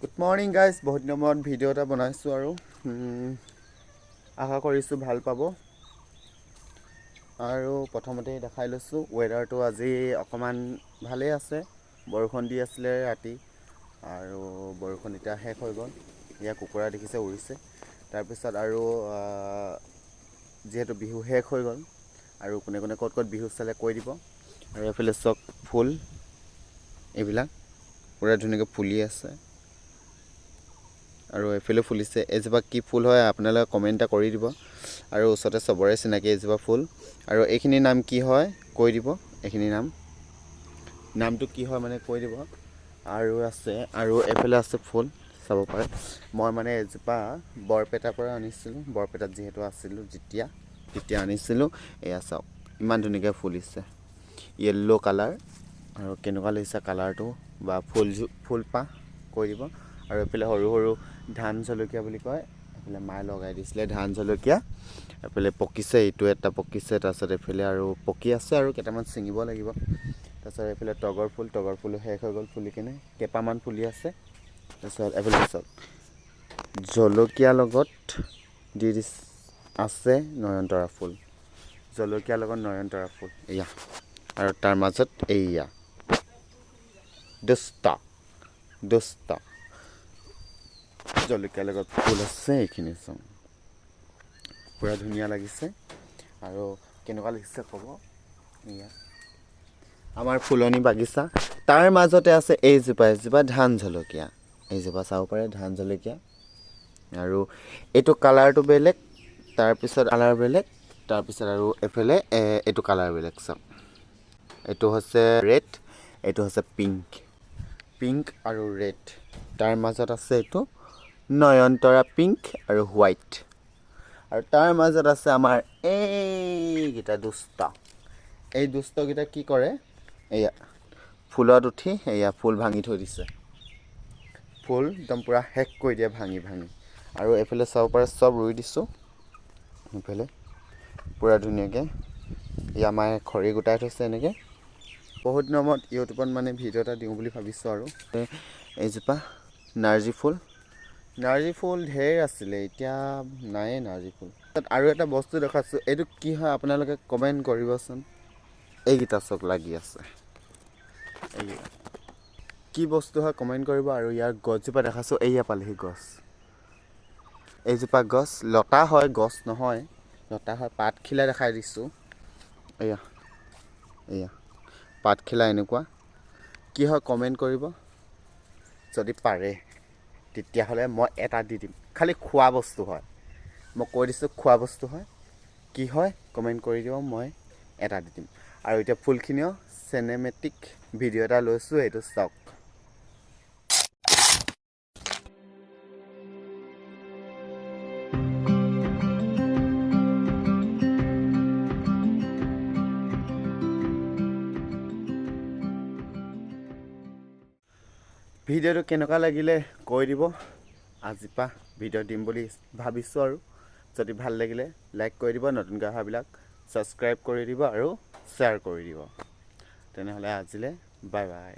Good morning guys, বহুত দিনৰ মূৰত ভিডিঅ' এটা বনাইছোঁ আৰু আশা কৰিছোঁ ভাল পাব। আৰু প্ৰথমতে দেখাই লৈছোঁ ৱেডাৰটো আজি অকণমান ভালেই আছে। বৰষুণ দি আছিলে ৰাতি আৰু বৰষুণ এতিয়া শেষ হৈ গ'ল। ইয়াৰ কুকুৰা দেখিছে উৰিছে। তাৰপিছত আৰু যিহেতু বিহু শেষ হৈ গ'ল আৰু কোনে কোনে ক'ত ক'ত বিহু চালে কৈ দিব। আৰু এইফালে চক ফুল এইবিলাক পুৰা ধুনীয়াকৈ ফুলি আছে আৰু এইফালে ফুলিছে। এজোপা কি ফুল হয় আপোনালোকে কমেণ্ট এটা কৰি দিব। আৰু ওচৰতে চবৰে চিনাকি এজোপা ফুল। আৰু এইখিনিৰ নাম কি হয় কৈ দিব। এইখিনিৰ নামটো কি হয় মানে কৈ দিব। আৰু আছে আৰু এইফালে আছে ফুল চাব পাৰে। মই মানে এজোপা বৰপেটাৰ পৰা আনিছিলোঁ। বৰপেটাত যিহেতু আছিলোঁ তেতিয়া আনিছিলোঁ। এয়া চাওক ইমান ধুনীয়াকৈ ফুলিছে, য়েল্ল' কালাৰ। আৰু কেনেকুৱা লাগিছে কালাৰটো বা ফুলপাহ কৈ দিব। আৰু এইফালে সৰু সৰু ধান জলকীয়া বুলি কয়, এইফালে মায়ে লগাই দিছিলে ধান জলকীয়া। এইফালে পকিছে, এইটো এটা পকিছে, তাৰপিছত এইফালে আৰু পকি আছে আৰু কেইটামান ছিঙিব লাগিব। তাৰপিছত এইফালে তগৰ ফুলো শেষ হৈ গ'ল ফুলি কিনে, কেইপামান ফুলি আছে। তাৰপিছত এইফালে চাওক জলকীয়াৰ লগত দি আছে নয়নতৰা ফুল, জলকীয়াৰ লগত নয়নতৰা ফুল এয়া। আৰু তাৰ মাজত এইয়া দুষ্ট জলকীয়াৰ লগত ফুল আছে। এইখিনি চাওঁ পূৰা ধুনীয়া লাগিছে। আৰু কেনেকুৱা লাগিছে ক'ব। এয়া আমাৰ ফুলনি বাগিচা, তাৰ মাজতে আছে এজোপা ধান জলকীয়া। এইজোপা চাব পাৰে ধান জলকীয়া। আৰু এইটো কালাৰটো বেলেগ, তাৰপিছত কালাৰ বেলেগ, তাৰপিছত আৰু এইফালে এইটো কালাৰ বেলেগ। চাওক এইটো হৈছে ৰেড, এইটো হৈছে পিংক আৰু ৰেড। তাৰ মাজত আছে এইটো নয়নতৰা পিংক আৰু হোৱাইট। আৰু তাৰ মাজত আছে আমাৰ এইকেইটা এই দুষ্টকেইটা কি কৰে, এয়া ফুলত উঠি এয়া ফুল ভাঙি থৈ দিছে। ফুল একদম পূৰা শেষ কৰি দিয়ে ভাঙি। আৰু এইফালে চাব পাৰে চব ৰুই দিছোঁ। এইফালে পূৰা ধুনীয়াকৈ এয়া মায়ে খৰি গোটাই থৈছে এনেকৈ। বহুত দিনৰ মূৰত ইউটিউবত মানে ভিডিঅ' এটা দিওঁ বুলি ভাবিছোঁ। আৰু এইজোপা নাৰ্জী ফুল ঢেৰ আছিলে, এতিয়া নায়েই নাৰ্জী ফুল। আৰু এটা বস্তু দেখাইছোঁ, এইটো কি হয় আপোনালোকে কমেণ্ট কৰিবচোন। এইকেইটা চক লাগি আছে, এইকেইটা কি বস্তু হয় কমেণ্ট কৰিব। আৰু ইয়াৰ গছজোপা দেখাইছোঁ, এইয়া পালেহি গছ। এইজোপা গছ লতা হয়, গছ নহয়, লতা হয়। পাতখিলা দেখাই দিছোঁ, এয়া পাতখিলা এনেকুৱা। কি হয় কমেণ্ট কৰিব। যদি পাৰে তেতিয়াহ'লে মই এটা দি দিম। খালি খোৱা বস্তু হয়, মই কৈ দিছোঁ খোৱা বস্তু হয়। কি হয় কমেণ্ট কৰি দিব, মই এটা দি দিম। আৰু এতিয়া ফুলখিনিও চিনেমেটিক ভিডিঅ' এটা লৈছোঁ, এইটো চাওক। ভিডিঅ'টো কেনেকুৱা লাগিলে কৈ দিব। আজিৰ পৰা ভিডিঅ' দিম বুলি ভাবিছোঁ। আৰু যদি ভাল লাগিলে লাইক কৰি দিব, নতুনকৈ অহাবিলাক ছাবস্ক্ৰাইব কৰি দিব আৰু শ্বেয়াৰ কৰি দিব। তেনেহ'লে আজিলৈ বাই বাই।